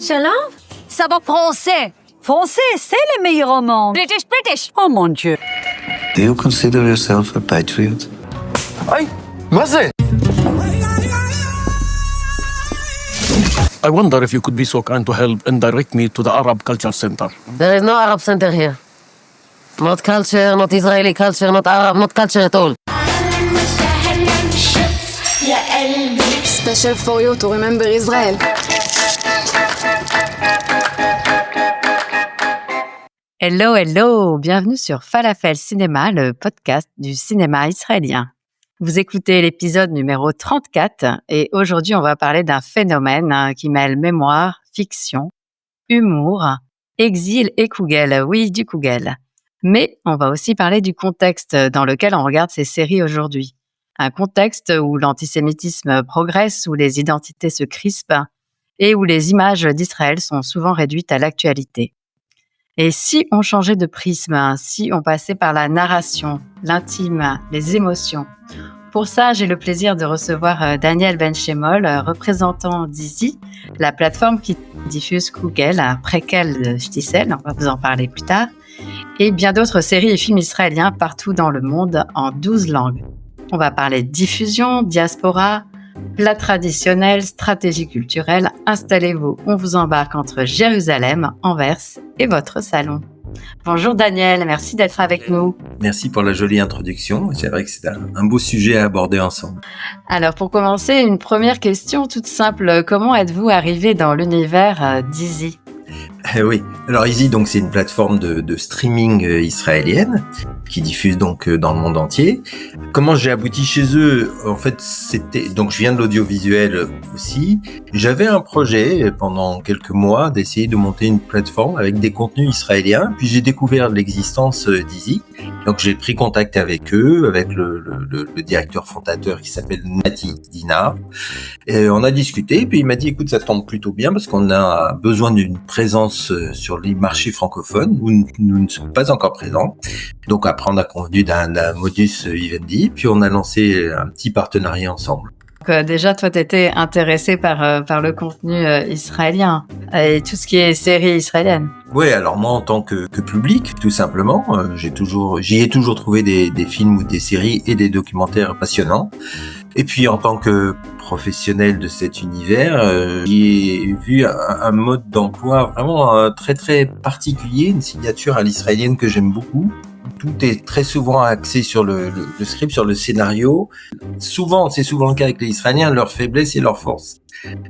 Shalom? Ça va français. Français, c'est le meilleur au monde. British. Oh mon Dieu. Do you consider yourself a patriot? Ay, Maze! I wonder if you could be so kind to help and direct me to the Arab Culture Center. There is no Arab center here. Not culture, not Israeli culture, not Arab, not culture at all. Special for you to remember Israel. Hello, bienvenue sur Falafel Cinéma, le podcast du cinéma israélien. Vous écoutez l'épisode numéro 34 et aujourd'hui on va parler d'un phénomène qui mêle mémoire, fiction, humour, exil et Kugel, oui du Kugel. Mais on va aussi parler du contexte dans lequel on regarde ces séries aujourd'hui. Un contexte où l'antisémitisme progresse, où les identités se crispent et où les images d'Israël sont souvent réduites à l'actualité. Et si on changeait de prisme, si on passait par la narration, l'intime, les émotions? Pour ça, j'ai le plaisir de recevoir Daniel Benchemol, représentant d'Easy, la plateforme qui diffuse Kugel, préquel de Shtisel, on va vous en parler plus tard, et bien d'autres séries et films israéliens partout dans le monde en 12 langues. On va parler diffusion, diaspora, plats traditionnels, stratégie culturelle. Installez-vous, on vous embarque entre Jérusalem, Anvers et votre salon. Bonjour Daniel, merci d'être avec nous. Merci pour la jolie introduction. C'est vrai que c'est un beau sujet à aborder ensemble. Alors pour commencer, une première question toute simple. Comment êtes-vous arrivé dans l'univers d'Easy ? Oui, alors Easy, donc c'est une plateforme de streaming israélienne qui diffuse donc dans le monde entier. Comment j'ai abouti chez eux? En fait, donc je viens de l'audiovisuel aussi. J'avais un projet pendant quelques mois d'essayer de monter une plateforme avec des contenus israéliens. Puis j'ai découvert l'existence d'Easy. Donc j'ai pris contact avec eux, avec le directeur fondateur qui s'appelle Nati Dinar. Et on a discuté. Puis il m'a dit, écoute, ça tombe plutôt bien parce qu'on a besoin d'une présence sur les marchés francophones où nous ne sommes pas encore présents. Donc après, on a convenu d'un modus vivendi, puis on a lancé un petit partenariat ensemble. Donc, déjà, toi, tu étais intéressé par le contenu israélien et tout ce qui est séries israéliennes. Oui, alors moi, en tant que public, tout simplement, j'y ai toujours trouvé des films ou des séries et des documentaires passionnants. Et puis, en tant que professionnel de cet univers, j'y ai vu un mode d'emploi vraiment très très particulier, une signature à l'israélienne que j'aime beaucoup. Tout est très souvent axé sur le script, sur le scénario. C'est souvent le cas avec les Israéliens, leur faiblesse et leur force.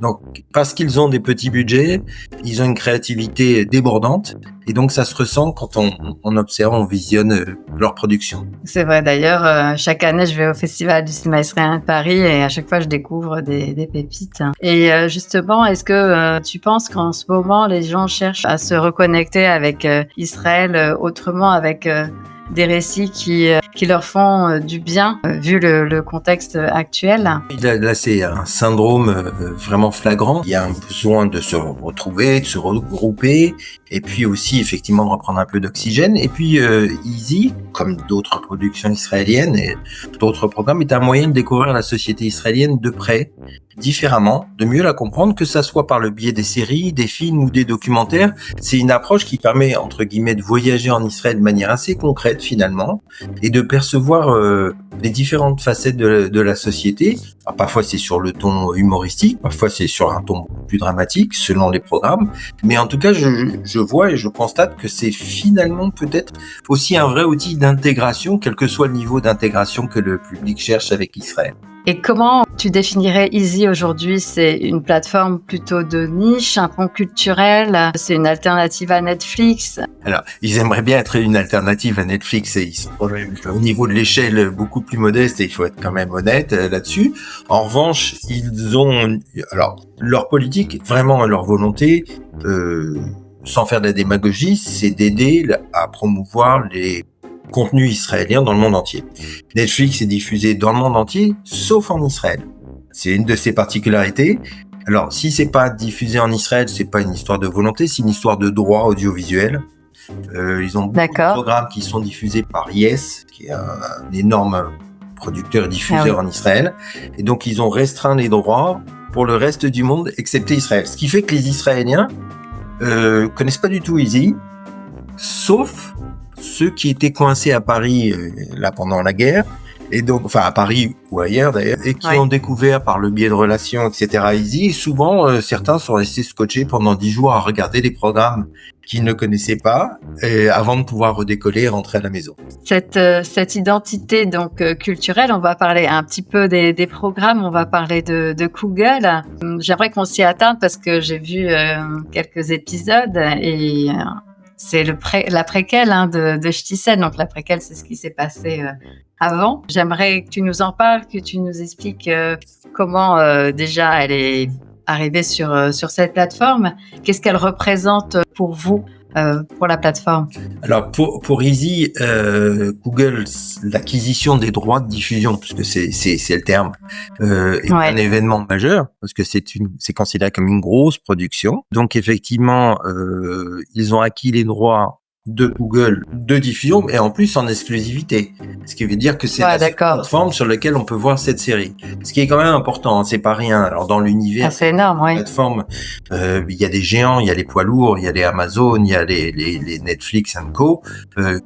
Donc, parce qu'ils ont des petits budgets, ils ont une créativité débordante. Et donc, ça se ressent quand on observe, on visionne leur production. C'est vrai, d'ailleurs, chaque année, je vais au Festival du cinéma israélien de Paris et à chaque fois, je découvre des pépites. Et justement, est-ce que tu penses qu'en ce moment, les gens cherchent à se reconnecter avec Israël autrement, avec des récits qui leur font du bien, vu le contexte actuel? Là, c'est un syndrome vraiment flagrant. Il y a un besoin de se retrouver, de se regrouper, et puis aussi, effectivement, de reprendre un peu d'oxygène. Et puis, Easy, comme d'autres productions israéliennes et d'autres programmes, est un moyen de découvrir la société israélienne de près, différemment, de mieux la comprendre, que ça soit par le biais des séries, des films ou des documentaires. C'est une approche qui permet, entre guillemets, de voyager en Israël de manière assez concrète, finalement, et de percevoir les différentes facettes de la société. Alors, parfois, c'est sur le ton humoristique, parfois, c'est sur un ton plus dramatique, selon les programmes. Mais en tout cas, je vois et je constate que c'est finalement peut-être aussi un vrai outil d'intégration, quel que soit le niveau d'intégration que le public cherche avec Israël. Et comment tu définirais Easy aujourd'hui? C'est une plateforme plutôt de niche, un pont culturel? C'est une alternative à Netflix? Alors, ils aimeraient bien être une alternative à Netflix et ils sont au niveau de l'échelle beaucoup plus modeste et il faut être quand même honnête là-dessus. En revanche, ils ont, alors, leur politique, vraiment leur volonté, sans faire de la démagogie, c'est d'aider à promouvoir les contenu israélien dans le monde entier. Netflix est diffusé dans le monde entier, sauf en Israël. C'est une de ses particularités. Alors, si c'est pas diffusé en Israël, c'est pas une histoire de volonté, c'est une histoire de droit audiovisuel. Ils ont beaucoup de programmes qui sont diffusés par Yes, qui est un énorme producteur et diffuseur en Israël. Et donc, ils ont restreint les droits pour le reste du monde, excepté Israël. Ce qui fait que les Israéliens connaissent pas du tout Easy, sauf ceux qui étaient coincés à Paris là pendant la guerre, et donc, enfin à Paris ou ailleurs d'ailleurs, et qui ont découvert par le biais de relations, etc. Easy. Et souvent, certains sont restés scotchés pendant 10 jours à regarder des programmes qu'ils ne connaissaient pas, avant de pouvoir redécoller et rentrer à la maison. Cette identité donc culturelle, on va parler un petit peu des programmes, on va parler de Google. J'aimerais qu'on s'y attarde parce que j'ai vu quelques épisodes et c'est la préquelle de Shtisel. Donc la préquelle, c'est ce qui s'est passé avant. J'aimerais que tu nous en parles, que tu nous expliques comment déjà elle est arrivée sur cette plateforme. Qu'est-ce qu'elle représente pour vous, pour la plateforme? Alors pour Easy, Google, l'acquisition des droits de diffusion, puisque c'est le terme, est un événement majeur, parce que c'est considéré comme une grosse production. Donc effectivement, ils ont acquis les droits de Google de diffusion, et en plus en exclusivité. Ce qui veut dire que c'est la plateforme sur laquelle on peut voir cette série. Ce qui est quand même important, hein, c'est pas rien. Alors dans l'univers, c'est énorme, plateforme, il y a des géants, il y a les poids lourds, il y a les Amazon, il y a les Netflix and Co,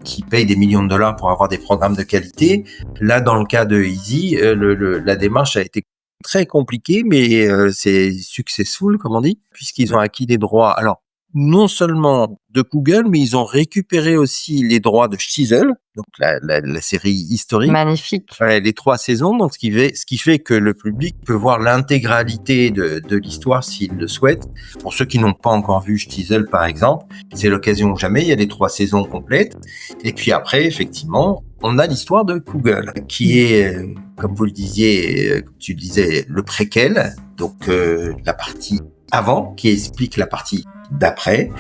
qui payent des millions de dollars pour avoir des programmes de qualité. Là, dans le cas de Easy, la démarche a été très compliquée, mais c'est successful, comme on dit, puisqu'ils ont acquis des droits. Alors, non seulement de Google, mais ils ont récupéré aussi les droits de Shtisel, donc la série historique. Magnifique. Les 3 saisons, donc ce qui fait que le public peut voir l'intégralité de l'histoire s'il le souhaite. Pour ceux qui n'ont pas encore vu Shtisel, par exemple, c'est l'occasion ou jamais, il y a les 3 saisons complètes. Et puis après, effectivement, on a l'histoire de Google, qui est, comme vous le disiez, comme tu le disais, le préquel, donc la partie avant, qui explique la partie d'après,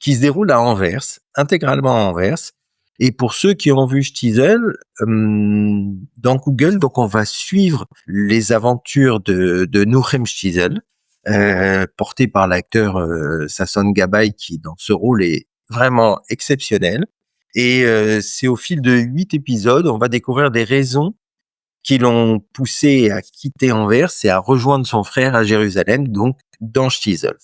qui se déroule à Anvers, intégralement à Anvers. Et pour ceux qui ont vu Shtisel, dans Google, donc on va suivre les aventures de Nuchem Shtisel, porté par l'acteur Sasson Gabay, qui dans ce rôle est vraiment exceptionnel. Et c'est au fil de 8 épisodes, on va découvrir des raisons qui l'ont poussé à quitter Anvers et à rejoindre son frère à Jérusalem, donc dans Shtisel.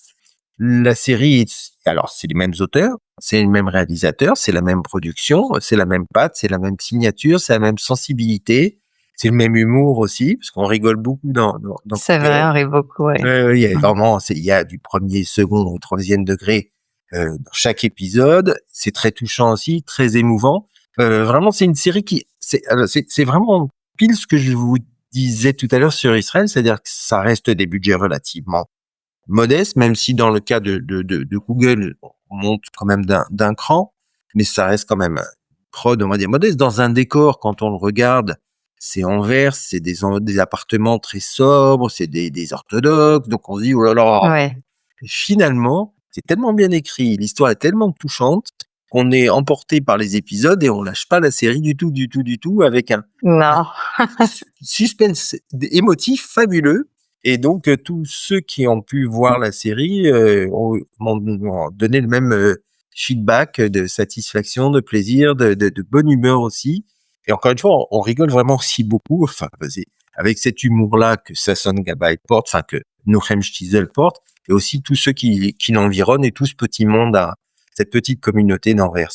La série, alors c'est les mêmes auteurs, c'est les mêmes réalisateurs, c'est la même production, c'est la même patte, c'est la même signature, c'est la même sensibilité, c'est le même humour aussi, parce qu'on rigole beaucoup dans c'est vrai, on rit beaucoup, il y a vraiment, il y a du premier, second ou troisième degré dans chaque épisode. C'est très touchant aussi, très émouvant. Vraiment, c'est une série qui, c'est vraiment pile ce que je vous disais tout à l'heure sur Israël, c'est-à-dire que ça reste des budgets relativement modestes, même si dans le cas de Google, on monte quand même d'un cran, mais ça reste quand même prod, on va dire, modeste. Dans un décor, quand on le regarde, c'est Anvers, c'est des appartements très sobres, c'est des orthodoxes, donc on se dit, oh là là. Et finalement, c'est tellement bien écrit, l'histoire est tellement touchante, qu'on est emporté par les épisodes et on lâche pas la série du tout, avec un suspense émotif fabuleux. Et donc, tous ceux qui ont pu voir la série m'ont donné le même feedback de satisfaction, de plaisir, de bonne humeur aussi. Et encore une fois, on rigole vraiment aussi beaucoup, enfin, avec cet humour-là que Sasson Gabay porte, enfin, que Nuchem Shtisel porte, et aussi tous ceux qui l'environnent et tout ce petit monde, cette petite communauté d'Anvers.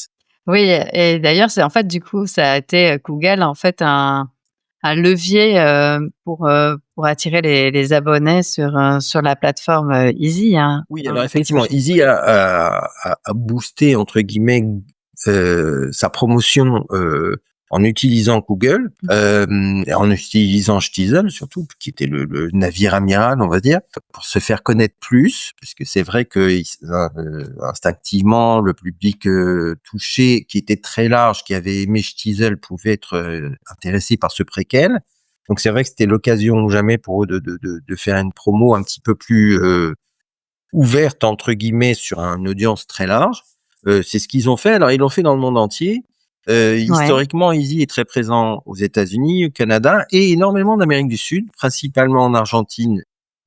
Oui, et d'ailleurs, c'est en fait, du coup, ça a été Google, en fait, un levier pour attirer les abonnés sur la plateforme Easy. Hein. Oui, alors effectivement, Easy a boosté, entre guillemets, sa promotion en utilisant Google, en utilisant Shtisel surtout, qui était le navire amiral, on va dire, pour se faire connaître plus, parce que c'est vrai que instinctivement, le public touché, qui était très large, qui avait aimé Shtisel, pouvait être intéressé par ce préquel. Donc c'est vrai que c'était l'occasion ou jamais pour eux de faire une promo un petit peu plus ouverte, entre guillemets, sur une audience très large. C'est ce qu'ils ont fait. Alors ils l'ont fait dans le monde entier. Historiquement, Easy est très présent aux États-Unis, au Canada et énormément d'Amérique du Sud, principalement en Argentine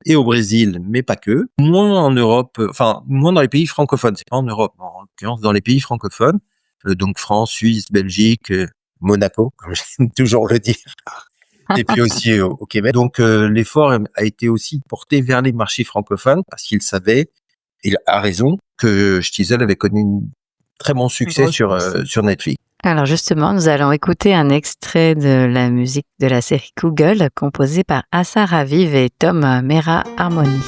et au Brésil, mais pas que. Moins en Europe, enfin moins dans les pays francophones. C'est pas en Europe, en l'occurrence dans les pays francophones, donc France, Suisse, Belgique, Monaco, comme j'aime toujours le dire. et puis aussi au Québec. Donc l'effort a été aussi porté vers les marchés francophones parce qu'il savait, il a raison, que Shtisel avait connu un très bon succès Gros sur Netflix. Alors justement, nous allons écouter un extrait de la musique de la série Google, composée par Assa Raviv et Tom Mera Harmony.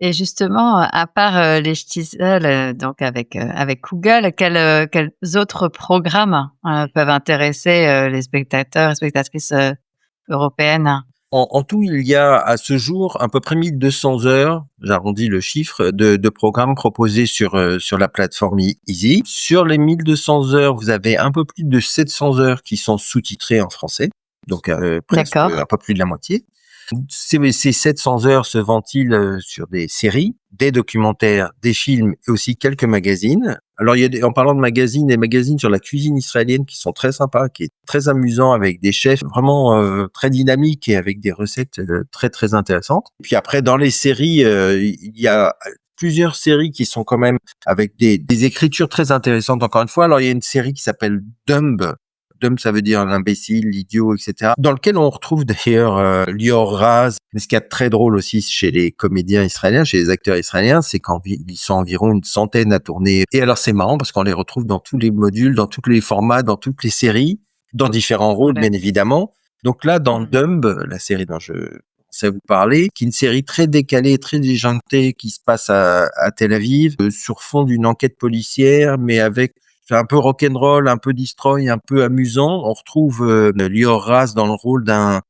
Et justement, à part les Shtisel, donc avec Google, quels autres programmes peuvent intéresser les spectateurs et spectatrices européennes? En tout, il y a à ce jour à peu près 1200 heures, j'arrondis le chiffre, de programmes proposés sur la plateforme Easy. Sur les 1200 heures, vous avez un peu plus de 700 heures qui sont sous-titrées en français, donc presque D'accord. un peu plus de la moitié. Ces 700 heures se ventilent sur des séries, des documentaires, des films et aussi quelques magazines. Alors, il y a en parlant de magazines, des magazines sur la cuisine israélienne qui sont très sympas, qui est très amusant avec des chefs vraiment très dynamiques et avec des recettes très très intéressantes. Puis après, dans les séries, il y a plusieurs séries qui sont quand même avec des écritures très intéressantes. Encore une fois, alors il y a une série qui s'appelle Dumb. Dumb, ça veut dire l'imbécile, l'idiot, etc. Dans lequel on retrouve d'ailleurs Lior Raz. Mais ce qui est très drôle aussi chez les comédiens israéliens, chez les acteurs israéliens, c'est qu'ils sont environ une centaine à tourner. Et alors c'est marrant parce qu'on les retrouve dans tous les modules, dans tous les formats, dans toutes les séries, dans différents rôles, bien évidemment. Donc là, dans Dumb, la série dont je sais vous parler, qui est une série très décalée, très déjantée, qui se passe à Tel Aviv, sur fond d'une enquête policière, mais avec c'est un peu rock'n'roll, un peu destroy, un peu amusant. On retrouve Lior Raz dans le rôle d'un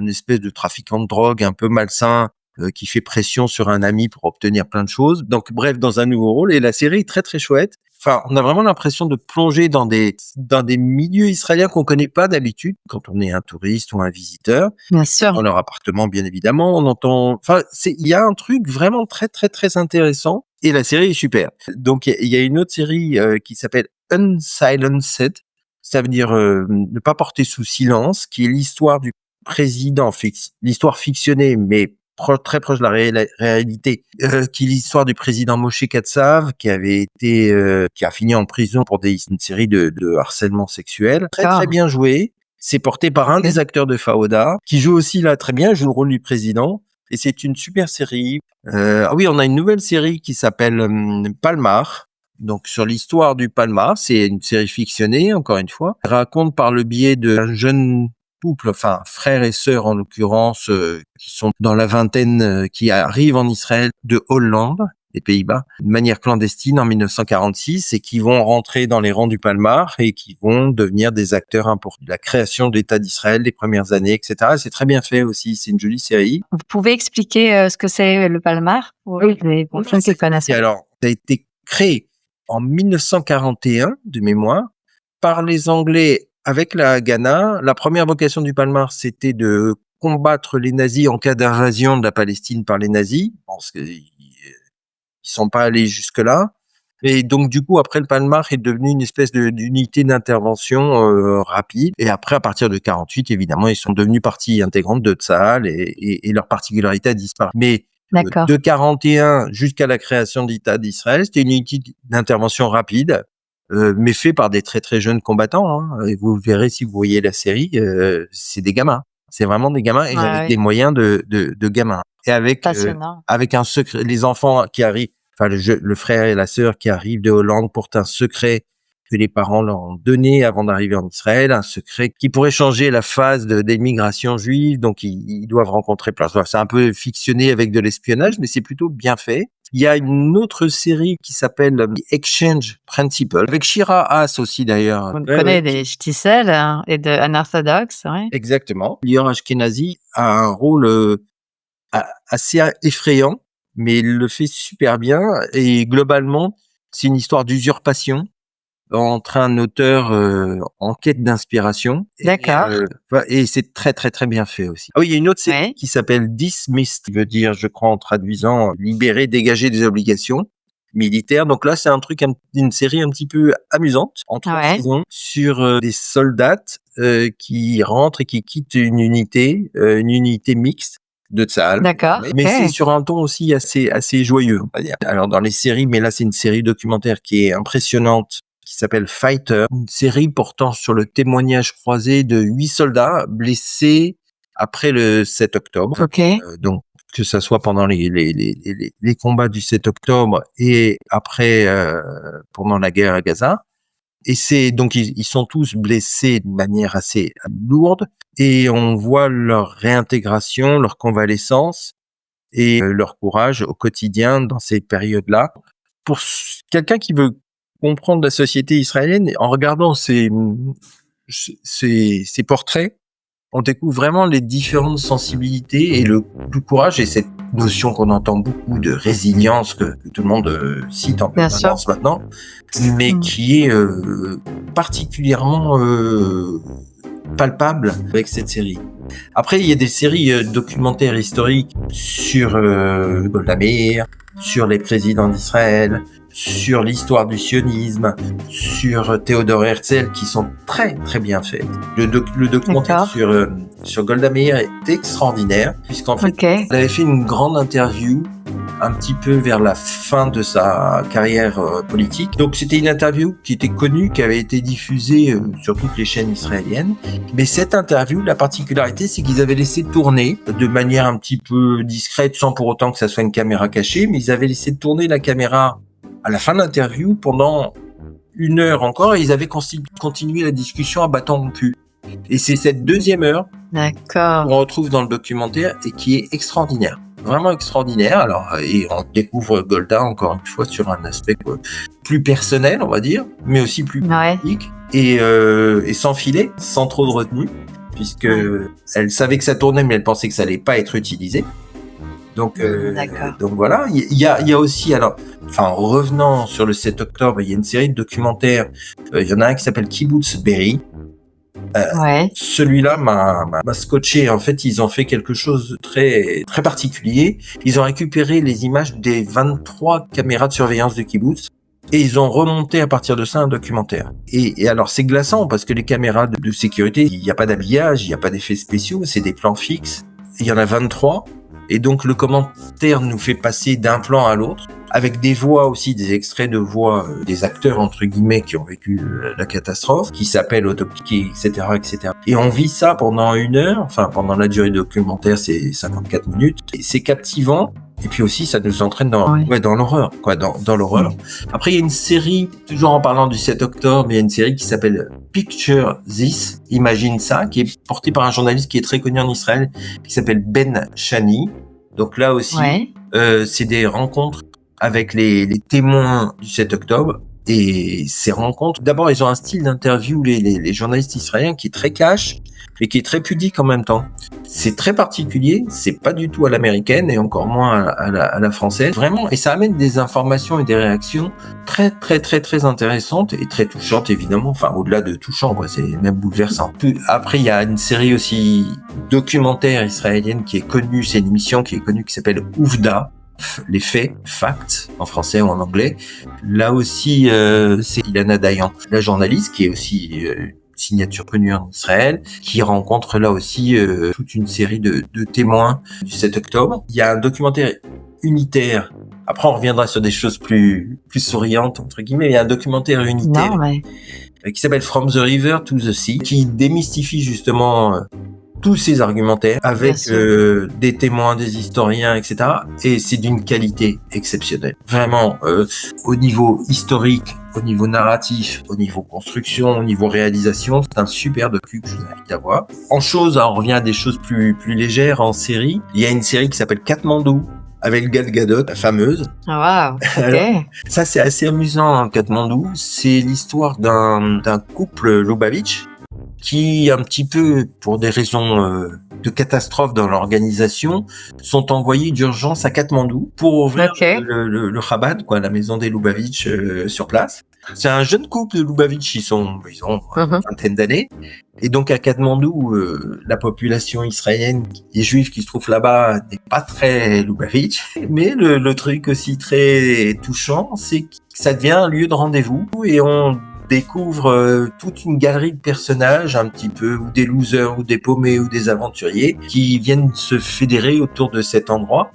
espèce de trafiquant de drogue un peu malsain qui fait pression sur un ami pour obtenir plein de choses. Donc bref, dans un nouveau rôle. Et la série est très très chouette. Enfin, on a vraiment l'impression de plonger dans des milieux israéliens qu'on connaît pas d'habitude quand on est un touriste ou un visiteur. Bien sûr. Dans leur appartement, bien évidemment, on entend. Enfin, il y a un truc vraiment très très très intéressant. Et la série est super. Donc, il y a une autre série qui s'appelle Unsilenced. Ça veut dire ne pas porter sous silence, qui est l'histoire du président, l'histoire fictionnée, mais très proche de la réalité, qui est l'histoire du président Moshe Katsav, qui a fini en prison pour une série de harcèlement sexuel. Très très bien joué. C'est porté par un des acteurs de Fauda, qui joue aussi là très bien, joue le rôle du président. Et c'est une super série. Oui, on a une nouvelle série qui s'appelle Palmar. Donc, sur l'histoire du Palmar, c'est une série fictionnée, encore une fois. Elle raconte par le biais d'un jeune couple, enfin, frères et sœurs en l'occurrence, qui sont dans la vingtaine, qui arrivent en Israël de Hollande, des Pays-Bas, de manière clandestine en 1946 et qui vont rentrer dans les rangs du Palmar et qui vont devenir des acteurs importants de la création de l'État d'Israël des premières années, etc. C'est très bien fait aussi, c'est une jolie série. Vous pouvez expliquer ce que c'est le Palmar pour les personnes qui connaissent? Alors, ça a été créé en 1941, de mémoire, par les Anglais avec la Haganah. La première vocation du Palmar, c'était de combattre les nazis en cas d'invasion de la Palestine par les nazis, parce qu'ils sont pas allés jusque-là. Et donc, du coup, après, le Palmach est devenu une espèce d'unité d'intervention rapide. Et après, à partir de 48, évidemment, ils sont devenus partie intégrante de Tsahal et leur particularité a disparu. Mais D'accord. de 41 jusqu'à la création d'État d'Israël, c'était une unité d'intervention rapide, mais fait par des très très jeunes combattants. Hein. Et vous verrez si vous voyez la série, c'est des gamins. C'est vraiment des gamins et avec des moyens de gamins. Et avec un secret, les enfants qui arrivent, enfin le frère et la sœur qui arrivent de Hollande portent un secret que les parents leur ont donné avant d'arriver en Israël, un secret qui pourrait changer la phase d'émigration juive, donc ils doivent rencontrer plein. C'est un peu fictionné avec de l'espionnage, mais c'est plutôt bien fait. Il y a une autre série qui s'appelle The Exchange Principle, avec Shira Haas aussi d'ailleurs. On connaît des Shtisel et de Unorthodox, ouais. Exactement. Lior Ashkenazi a un rôle assez effrayant, mais il le fait super bien. Et globalement, c'est une histoire d'usurpation entre un auteur en quête d'inspiration. D'accord. Et c'est très très très bien fait aussi. Ah oui, il y a une autre série qui s'appelle Dismissed, qui veut dire, je crois en traduisant, libéré, dégagé des obligations militaires. Donc là, c'est une série un petit peu amusante en 3 saisons sur des soldats qui rentrent et qui quittent une unité mixte de Tsahal. D'accord. Mais c'est sur un ton aussi assez joyeux, on va dire. Alors dans les séries, mais là c'est une série documentaire qui est impressionnante, qui s'appelle Fighter, une série portant sur le témoignage croisé de 8 soldats blessés après le 7 octobre. Donc que ça soit pendant les combats du 7 octobre et après pendant la guerre à Gaza. Et c'est donc ils sont tous blessés de manière assez lourde et on voit leur réintégration, leur convalescence et leur courage au quotidien dans ces périodes-là. Pour quelqu'un qui veut comprendre la société israélienne, en regardant ces portraits, on découvre vraiment les différentes sensibilités et le courage et cette notion qu'on entend beaucoup de résilience que tout le monde cite en permanence maintenant, mais qui est particulièrement palpable avec cette série. Après, il y a des séries documentaires historiques sur Golda Meir, sur les présidents d'Israël, sur l'histoire du sionisme, sur Théodore Herzl, qui sont très très bien faites. Le documentaire sur Golda Meir est extraordinaire, puisqu'en fait, elle avait fait une grande interview un petit peu vers la fin de sa carrière politique. Donc c'était une interview qui était connue, qui avait été diffusée sur toutes les chaînes israéliennes. Mais cette interview, la particularité, c'est qu'ils avaient laissé tourner de manière un petit peu discrète, sans pour autant que ça soit une caméra cachée, mais ils avaient laissé tourner la caméra à la fin de l'interview pendant 1 heure encore, et ils avaient continué la discussion à bâton rompu. Et c'est cette 2e heure qu'on retrouve dans le documentaire et qui est extraordinaire. Vraiment extraordinaire. Alors, et on découvre Golda encore une fois sur un aspect plus personnel, on va dire, mais aussi plus politique et sans filet, sans trop de retenue, puisque elle savait que ça tournait, mais elle pensait que ça allait pas être utilisé. Donc voilà. Il y a aussi, alors, enfin, en revenant sur le 7 octobre, il y a une série de documentaires. Il y en a un qui s'appelle Kibbutz Be'eri. Celui-là m'a scotché. En fait, ils ont fait quelque chose de très très particulier. Ils ont récupéré les images des 23 caméras de surveillance du kibbutz et ils ont remonté à partir de ça un documentaire. Et alors c'est glaçant parce que les caméras de sécurité, il n'y a pas d'habillage, il n'y a pas d'effets spéciaux, c'est des plans fixes. Il y en a 23 et donc le commentaire nous fait passer d'un plan à l'autre, avec des voix aussi, des extraits de voix des acteurs, entre guillemets, qui ont vécu la catastrophe, qui s'appellent autopsiés, etc., etc. Et on vit ça pendant 1 heure, enfin, pendant la durée du documentaire, c'est 54 minutes, et c'est captivant, et puis aussi, ça nous entraîne dans l'horreur, dans l'horreur. Après, il y a une série, toujours en parlant du 7 octobre, il y a une série qui s'appelle Picture This, imagine ça, qui est portée par un journaliste qui est très connu en Israël, qui s'appelle Ben Shani. Donc là aussi, c'est des rencontres avec les témoins du 7 octobre. Et ces rencontres, d'abord, ils ont un style d'interview, les journalistes israéliens, qui est très cash et qui est très pudique en même temps. C'est très particulier, c'est pas du tout à l'américaine et encore moins à la française, vraiment. Et ça amène des informations et des réactions très, très, très, très intéressantes et très touchantes, évidemment. Enfin, au-delà de touchant, quoi, c'est même bouleversant. Après, il y a une série aussi documentaire israélienne qui est connue, c'est une émission qui est connue qui s'appelle Ouvda. les faits, facts, en français ou en anglais. Là aussi, c'est Ilana Dayan, la journaliste, qui est aussi signature connue en Israël, qui rencontre là aussi toute une série de témoins du 7 octobre. Il y a un documentaire unitaire. Après, on reviendra sur des choses plus souriantes, entre guillemets. Il y a un documentaire unitaire Non, mais qui s'appelle From the River to the Sea, qui démystifie justement tous ces argumentaires avec des témoins, des historiens, etc. Et c'est d'une qualité exceptionnelle. Vraiment, au niveau historique, au niveau narratif, au niveau construction, au niveau réalisation, c'est un super docu que je vous invite à voir. En choses, on revient à des choses plus légères en série. Il y a une série qui s'appelle Katmandou, avec Gal Gadot, la fameuse. waouh, ok. Alors, ça, c'est assez amusant, hein, Katmandou. C'est l'histoire d'un couple Lubavitch qui, un petit peu pour des raisons de catastrophe dans l'organisation, sont envoyés d'urgence à Katmandou pour ouvrir le Chabad, quoi, la maison des Lubavitch sur place. C'est un jeune couple de Lubavitch, ils ont une vingtaine d'années. Et donc à Katmandou, la population israélienne, les juifs qui se trouvent là-bas, n'est pas très Lubavitch. Mais le truc aussi très touchant, c'est que ça devient un lieu de rendez-vous et on découvre toute une galerie de personnages un petit peu, ou des losers, ou des paumés, ou des aventuriers, qui viennent se fédérer autour de cet endroit.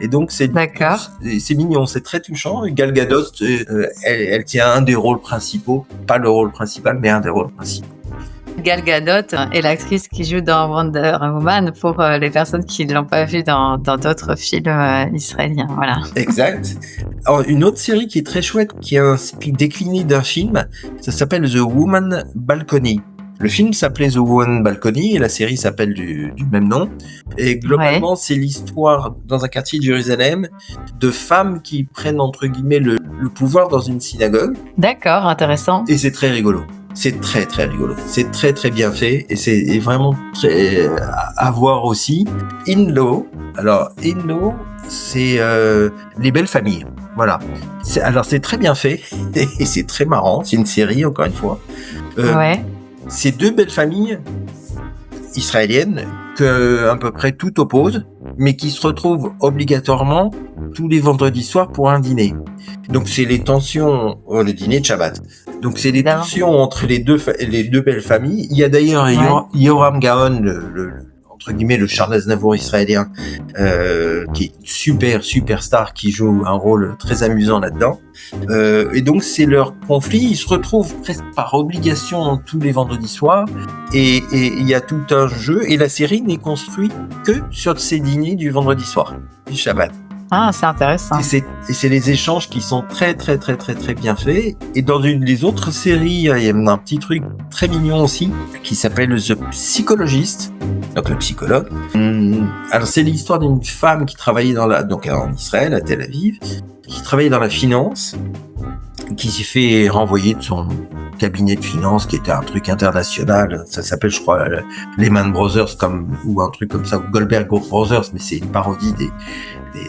Et donc c'est mignon, c'est très touchant. Gal Gadot, elle tient un des rôles principaux, pas le rôle principal, mais un des rôles principaux. Gal Gadot est l'actrice qui joue dans Wonder Woman pour les personnes qui ne l'ont pas vue dans d'autres films israéliens. Voilà. Exact. Alors, une autre série qui est très chouette, qui est un décliné d'un film, ça s'appelle The Woman Balcony. Le film s'appelait The Woman Balcony et la série s'appelle du même nom. Et globalement, c'est l'histoire dans un quartier de Jérusalem de femmes qui prennent entre guillemets le pouvoir dans une synagogue. D'accord, intéressant. Et c'est très rigolo. C'est très très rigolo. C'est très très bien fait et c'est vraiment très à voir aussi. In Law. Alors In Law, c'est les belles familles. Voilà. Alors c'est très bien fait et c'est très marrant. C'est une série encore une fois. C'est deux belles familles israéliennes que à peu près tout oppose, mais qui se retrouvent obligatoirement tous les vendredis soirs pour un dîner. Donc c'est les tensions, le dîner de Shabbat. Donc c'est les tensions entre les deux belles familles. Il y a d'ailleurs Yoram Gaon, entre guillemets le Charles Aznavour israélien, qui est super star, qui joue un rôle très amusant là-dedans. Et donc c'est leur conflit, ils se retrouvent presque par obligation tous les vendredis soirs, et il y a tout un jeu, et la série n'est construite que sur ces dîners du vendredi soir, du Shabbat. Ah, c'est intéressant. Et c'est les échanges qui sont très bien faits. Et dans les autres séries, il y a un petit truc très mignon aussi, qui s'appelle The Psychologist, donc le psychologue. Alors c'est l'histoire d'une femme qui travaillait donc en Israël, à Tel Aviv, qui travaillait dans la finance, qui s'est fait renvoyer de son cabinet de finance, qui était un truc international. Ça s'appelle, je crois, Lehman Brothers, ou un truc comme ça, ou Goldberg Brothers, mais c'est une parodie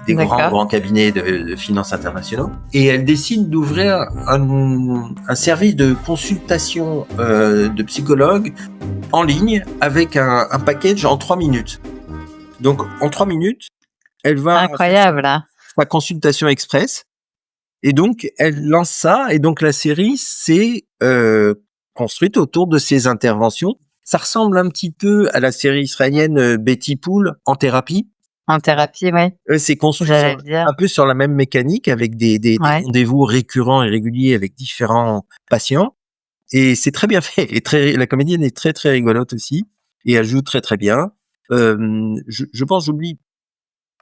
des grands cabinets de finance internationaux. Et elle décide d'ouvrir un service de consultation de psychologue en ligne avec un package en 3 minutes. Donc, en 3 minutes, elle va... Incroyable, là. Sa consultation express. Et donc, elle lance ça. Et donc, la série s'est construite autour de ces interventions. Ça ressemble un petit peu à la série israélienne Betty Pool en thérapie. En thérapie, oui. C'est construit un peu sur la même mécanique, avec des rendez-vous récurrents et réguliers avec différents patients. Et c'est très bien fait. Et la comédienne est très rigolote aussi. Et elle joue très bien. Je pense j'oublie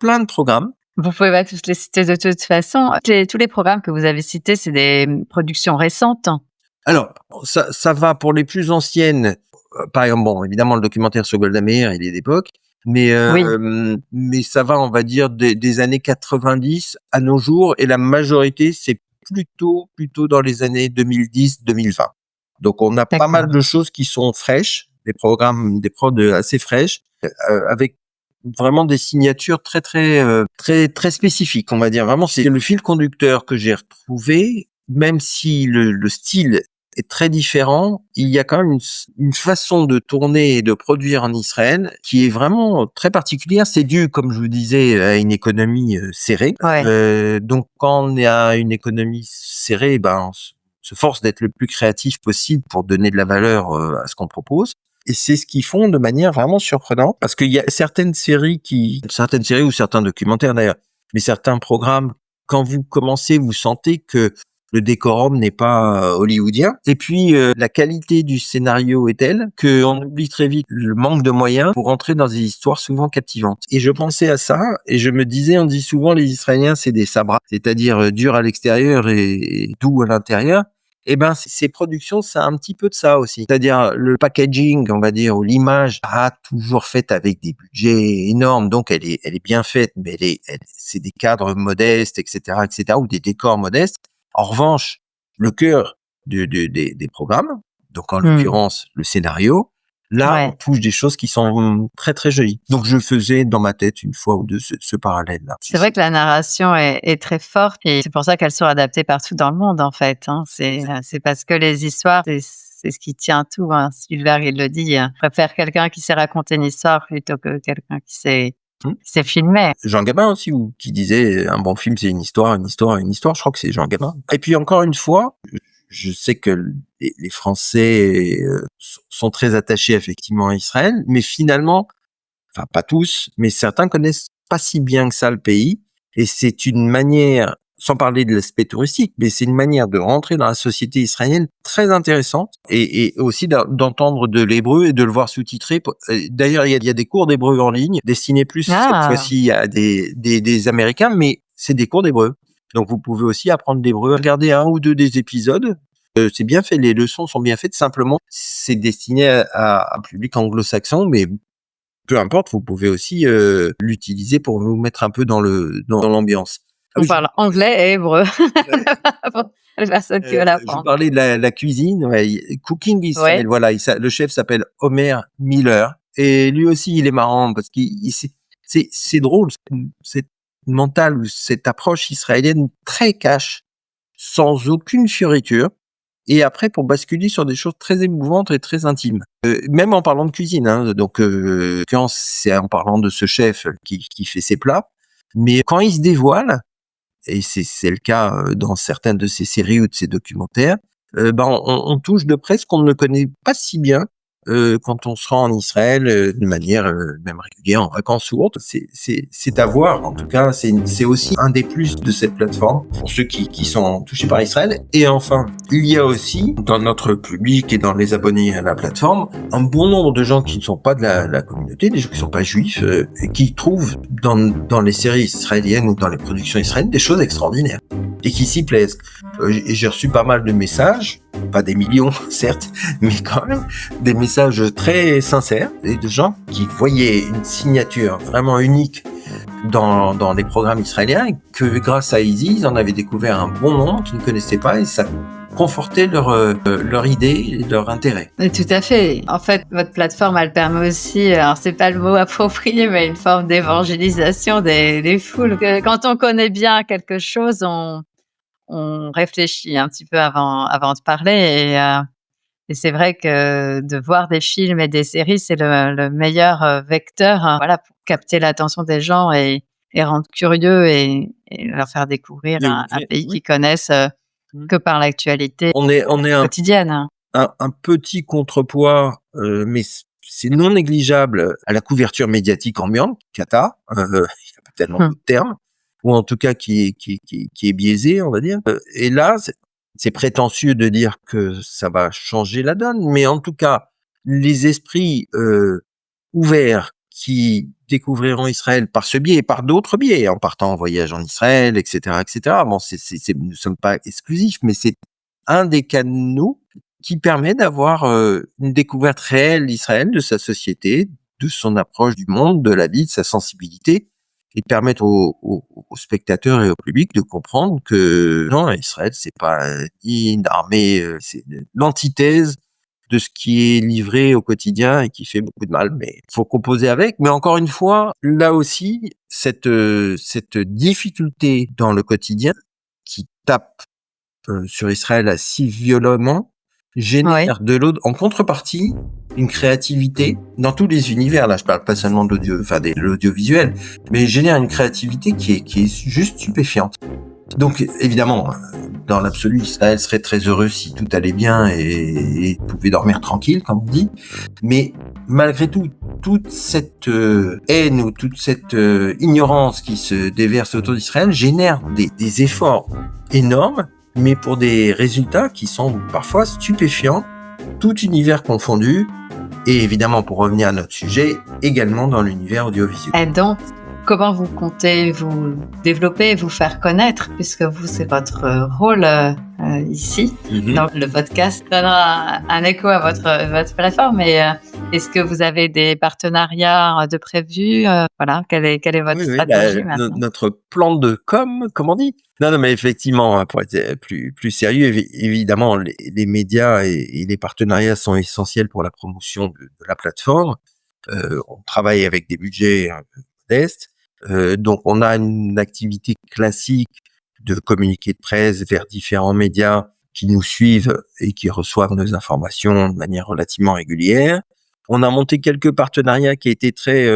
plein de programmes. Vous pouvez pas tous les citer de toute façon. Tous les programmes que vous avez cités, c'est des productions récentes. Alors, ça va pour les plus anciennes. Par exemple, évidemment, le documentaire sur Golda Meir, il est d'époque. Mais ça va, on va dire, des années 90 à nos jours. Et la majorité, c'est plutôt dans les années 2010-2020. Donc, on a pas mal de choses qui sont fraîches, des prods assez fraîches, avec vraiment des signatures très spécifiques, on va dire. Vraiment, c'est le fil conducteur que j'ai retrouvé, même si le style est très différent. Il y a quand même une façon de tourner et de produire en Israël qui est vraiment très particulière. C'est dû, comme je vous disais, à une économie serrée. Ouais. Donc, quand on a une économie serrée, on se force d'être le plus créatif possible pour donner de la valeur à ce qu'on propose. Et c'est ce qu'ils font de manière vraiment surprenante, parce qu'il y a certaines séries ou certains documentaires d'ailleurs, mais certains programmes, quand vous commencez, vous sentez que le décorum n'est pas hollywoodien. Et puis, la qualité du scénario est telle qu'on oublie très vite le manque de moyens pour entrer dans des histoires souvent captivantes. Et je pensais à ça, et je me disais, on dit souvent les Israéliens, c'est des sabras, c'est-à-dire durs à l'extérieur et doux à l'intérieur. Eh ben, ces productions, ça a un petit peu de ça aussi. C'est-à-dire le packaging, on va dire, ou l'image, a toujours faite avec des budgets énormes. Donc, elle est bien faite, mais c'est des cadres modestes, etc., ou des décors modestes. En revanche, le cœur des programmes, donc en l'occurrence le scénario, là, on touche des choses qui sont très très jolies. Donc je faisais dans ma tête une fois ou deux ce parallèle-là. C'est vrai que la narration est très forte et c'est pour ça qu'elles sont adaptées partout dans le monde en fait. C'est parce que les histoires, c'est ce qui tient tout. Spielberg, il le dit, je préfère quelqu'un qui sait raconter une histoire plutôt que quelqu'un qui sait filmer. Jean Gabin aussi, qui disait un bon film, c'est une histoire. Je crois que c'est Jean Gabin. Et puis encore une fois, je sais que les Français sont très attachés effectivement à Israël, mais finalement, enfin pas tous, mais certains connaissent pas si bien que ça le pays. Et c'est une manière, sans parler de l'aspect touristique, mais c'est une manière de rentrer dans la société israélienne très intéressante et aussi d'entendre de l'hébreu et de le voir sous-titré. D'ailleurs, il y a des cours d'hébreu en ligne destinés plus cette fois-ci à des Américains, mais c'est des cours d'hébreu. Donc vous pouvez aussi apprendre l'hébreu, regarder un ou deux des épisodes. C'est bien fait, les leçons sont bien faites. Simplement, c'est destiné à un public anglo-saxon, mais peu importe, vous pouvez aussi l'utiliser pour vous mettre un peu dans l'ambiance. On parle anglais et hébreu. Les personnes qui veulent apprendre. Je parlais de la cuisine, Cooking Israel. Voilà, le chef s'appelle Omer Miller et lui aussi il est marrant parce que c'est drôle, cette mentale ou cette approche israélienne très cash, sans aucune fioriture. Et après, pour basculer sur des choses très émouvantes et très intimes. Même en parlant de cuisine, donc quand c'est en parlant de ce chef qui fait ses plats, mais quand il se dévoile, et c'est le cas dans certaines de ses séries ou de ses documentaires, on touche de près ce qu'on ne connaît pas si bien quand on se rend en Israël de manière même régulière, en vacances ou autre. C'est à voir, en tout cas, c'est aussi un des plus de cette plateforme pour ceux qui sont touchés par Israël. Et enfin, il y a aussi, dans notre public et dans les abonnés à la plateforme, un bon nombre de gens qui ne sont pas de la communauté, des gens qui ne sont pas juifs, et qui trouvent dans les séries israéliennes ou dans les productions israéliennes des choses extraordinaires et qui s'y plaisent. J'ai reçu pas mal de messages, pas des millions certes, mais quand même des messages très sincères et de gens qui voyaient une signature vraiment unique dans les programmes israéliens et que grâce à Easy, ils en avaient découvert un bon nombre qu'ils ne connaissaient pas et ça confortait leur idée et leur intérêt. Tout à fait. En fait, votre plateforme, elle permet aussi, alors c'est pas le mot approprié, mais une forme d'évangélisation des foules. Quand on connaît bien quelque chose, on réfléchit un petit peu avant de parler et c'est vrai que de voir des films et des séries, c'est le meilleur vecteur pour capter l'attention des gens et rendre curieux et leur faire découvrir un pays qu'ils connaissent que par l'actualité on est quotidienne. Un petit contrepoids, mais c'est non négligeable à la couverture médiatique ambiante, cata, il n'y a pas tellement d'autres termes, ou en tout cas qui est biaisé, on va dire. Et là, c'est prétentieux de dire que ça va changer la donne, mais en tout cas, les esprits ouverts qui découvriront Israël par ce biais et par d'autres biais, en partant en voyage en Israël, etc., etc. Bon, nous ne sommes pas exclusifs, mais c'est un des canaux qui permet d'avoir une découverte réelle d'Israël, de sa société, de son approche du monde, de la vie, de sa sensibilité, et de permettre aux spectateurs et au public de comprendre que non, Israël, c'est pas une armée, c'est l'antithèse de ce qui est livré au quotidien et qui fait beaucoup de mal, mais faut composer avec. Mais encore une fois, là aussi, cette difficulté dans le quotidien qui tape sur Israël si violemment, génère en contrepartie une créativité dans tous les univers. Là, je parle pas seulement de l'audiovisuel, mais génère une créativité qui est juste stupéfiante. Donc, évidemment, dans l'absolu, Israël serait très heureux si tout allait bien et pouvait dormir tranquille, comme on dit. Mais malgré tout, toute cette haine ou toute cette ignorance qui se déverse autour d'Israël génère des efforts énormes, mais pour des résultats qui sont parfois stupéfiants, tout univers confondu. Et évidemment, pour revenir à notre sujet, également dans l'univers audiovisuel. Et donc, comment vous comptez vous développer, vous faire connaître, puisque vous, c'est votre rôle ici. Donc, le podcast donnera un écho à votre plateforme. Mais est-ce que vous avez des partenariats de prévus? Voilà, quelle est votre stratégie maintenant? Notre plan de com, comme on dit. Non, mais effectivement, pour être plus sérieux, évidemment, les médias et les partenariats sont essentiels pour la promotion de la plateforme. On travaille avec des budgets un peu modestes. Donc, on a une activité classique de communiqué de presse vers différents médias qui nous suivent et qui reçoivent nos informations de manière relativement régulière. On a monté quelques partenariats qui étaient très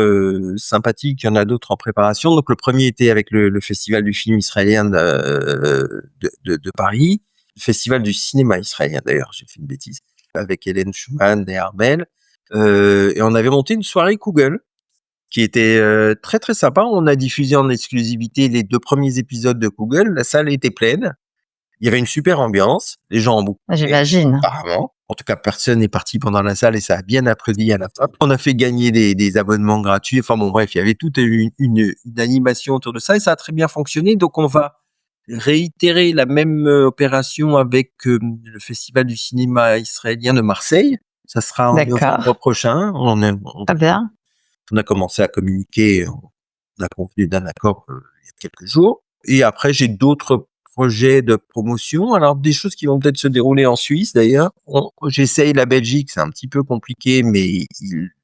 sympathiques. Il y en a d'autres en préparation. Donc, le premier était avec le Festival du film israélien de Paris, le Festival du cinéma israélien d'ailleurs, j'ai fait une bêtise, avec Hélène Schumann et Armel. Et on avait monté une soirée Google qui était très très sympa. On a diffusé en exclusivité les 2 premiers épisodes de Google. La salle était pleine. Il y avait une super ambiance. Les gens ont beaucoup. J'imagine. Apparemment. En tout cas, personne n'est parti pendant la salle et ça a bien applaudi à la fin. On a fait gagner des abonnements gratuits. Enfin bon, bref, il y avait toute une animation autour de ça et ça a très bien fonctionné. Donc, on va réitérer la même opération avec le Festival du cinéma israélien de Marseille. Ça sera en novembre prochain. Très bien. On a commencé à communiquer, on a convenu d'un accord il y a quelques jours. Et après, j'ai d'autres projets de promotion. Alors, des choses qui vont peut-être se dérouler en Suisse, d'ailleurs. J'essaye la Belgique, c'est un petit peu compliqué, mais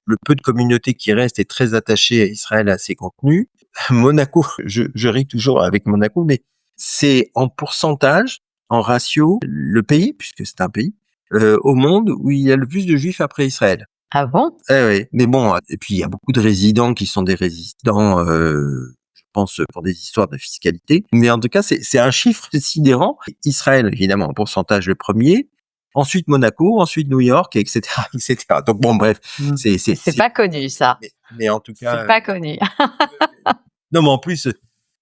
le peu de communauté qui reste est très attaché à Israël et à ses contenus. Monaco, je ris toujours avec Monaco, mais c'est en pourcentage, en ratio, le pays, puisque c'est un pays, au monde où il y a le plus de juifs après Israël. Ah bon? Oui. Mais bon, et puis il y a beaucoup de résidents qui sont des résidents, je pense, pour des histoires de fiscalité. Mais en tout cas, c'est un chiffre sidérant. Israël, évidemment, en pourcentage le premier. Ensuite Monaco, ensuite New York, etc., etc. Donc bon, bref, c'est pas connu ça. Mais en tout cas, c'est pas connu. Non, mais en plus,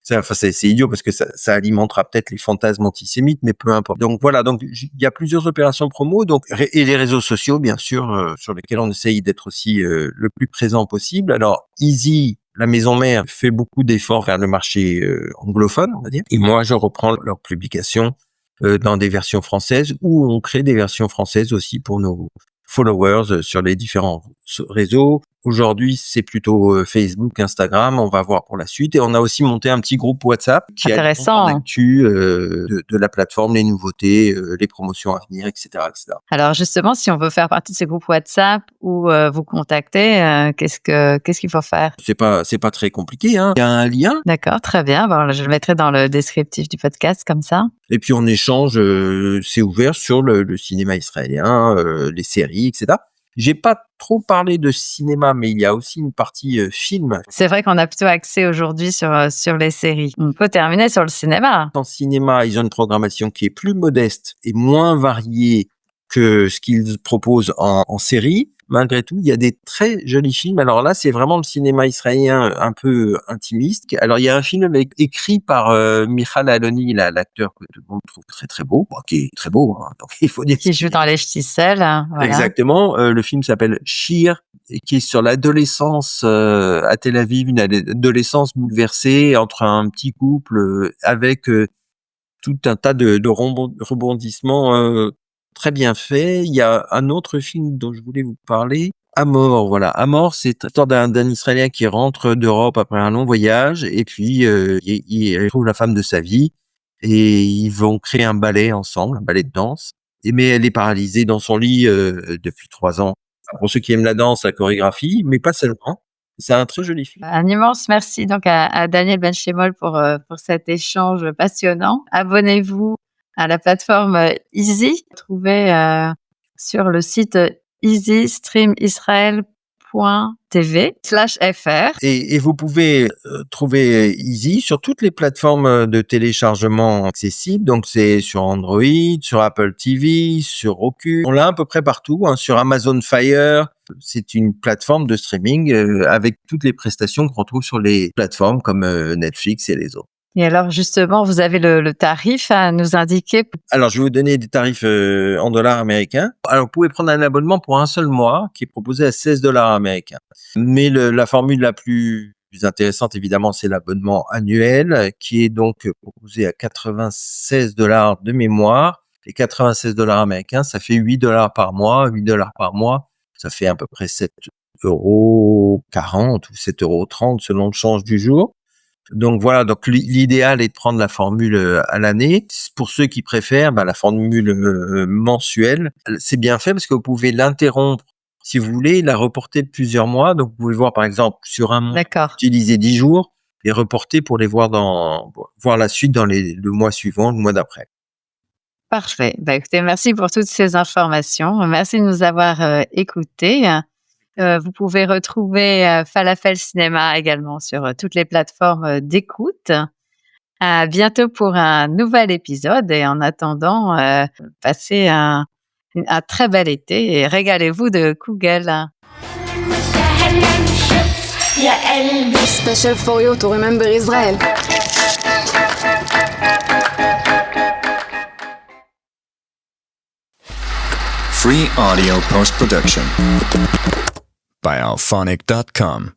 c'est idiot parce que ça alimentera peut-être les fantasmes antisémites, mais peu importe. Donc voilà, donc il y a plusieurs opérations promo, et les réseaux sociaux, bien sûr, sur lesquels on essaye d'être aussi le plus présent possible. Alors, Easy, la maison mère, fait beaucoup d'efforts vers le marché anglophone, on va dire. Et moi, je reprends leurs publications dans des versions françaises, ou on crée des versions françaises aussi pour nos followers sur les différents réseaux. Aujourd'hui, c'est plutôt Facebook, Instagram. On va voir pour la suite. Et on a aussi monté un petit groupe WhatsApp qui a l'actu de la plateforme, les nouveautés, les promotions à venir, etc., etc. Alors justement, si on veut faire partie de ce groupe WhatsApp ou vous contacter, qu'est-ce qu'il faut faire? C'est pas très compliqué, hein. Il y a un lien. D'accord, très bien. Bon, je le mettrai dans le descriptif du podcast comme ça. Et puis on échange, c'est ouvert sur le cinéma israélien, les séries, etc. J'ai pas trop parlé de cinéma, mais il y a aussi une partie film. C'est vrai qu'on a plutôt axé aujourd'hui sur les séries. On peut terminer sur le cinéma. En cinéma, ils ont une programmation qui est plus modeste et moins variée que ce qu'ils proposent en série. Malgré tout, il y a des très jolis films. Alors là, c'est vraiment le cinéma israélien un peu intimiste. Alors, il y a un film écrit par Michal Aloni, l'acteur que tout le monde trouve très très beau, qui est très beau, hein, donc il faut dire. Qui joue dans Les Shtisel. Voilà. Exactement. Le film s'appelle Shir, et qui est sur l'adolescence à Tel Aviv, une adolescence bouleversée entre un petit couple avec tout un tas de rebondissements très bien fait. Il y a un autre film dont je voulais vous parler, Amor. Voilà, Amor, c'est l'histoire d'un Israélien qui rentre d'Europe après un long voyage et puis il trouve la femme de sa vie et ils vont créer un ballet ensemble, un ballet de danse. Mais elle est paralysée dans son lit depuis 3 ans. Pour ceux qui aiment la danse, la chorégraphie, mais pas seulement. C'est un très joli film. Un immense merci donc à Daniel Benchemol pour cet échange passionnant. Abonnez-vous à la plateforme Easy. Trouvez sur le site easystreamisrael.tv/fr. Et vous pouvez trouver Easy sur toutes les plateformes de téléchargement accessibles. Donc, c'est sur Android, sur Apple TV, sur Roku. On l'a à peu près partout, hein, sur Amazon Fire. C'est une plateforme de streaming avec toutes les prestations qu'on retrouve sur les plateformes comme Netflix et les autres. Et alors, justement, vous avez le tarif à nous indiquer? Alors, je vais vous donner des tarifs en dollars américains. Alors, vous pouvez prendre un abonnement pour un seul mois qui est proposé à 16 dollars américains. Mais la formule la plus intéressante, évidemment, c'est l'abonnement annuel qui est donc proposé à 96 dollars de mémoire. Les 96 dollars américains, ça fait 8 dollars par mois. 8 dollars par mois, ça fait à peu près 7,40 € ou 7,30 € selon le change du jour. Donc voilà, donc l'idéal est de prendre la formule à l'année. Pour ceux qui préfèrent, la formule mensuelle, c'est bien fait parce que vous pouvez l'interrompre si vous voulez, la reporter de plusieurs mois. Donc vous pouvez voir par exemple sur un mois, D'accord. utiliser 10 jours et reporter pour les voir voir la suite dans le mois suivant, le mois d'après. Parfait. Écoutez, merci pour toutes ces informations. Merci de nous avoir écoutés. Vous pouvez retrouver Falafel Cinéma également sur toutes les plateformes d'écoute. À bientôt pour un nouvel épisode et en attendant, passez un très bel été et régalez-vous de Kugel. Special for you to remember Israel. Free audio post-production by alphonic.com.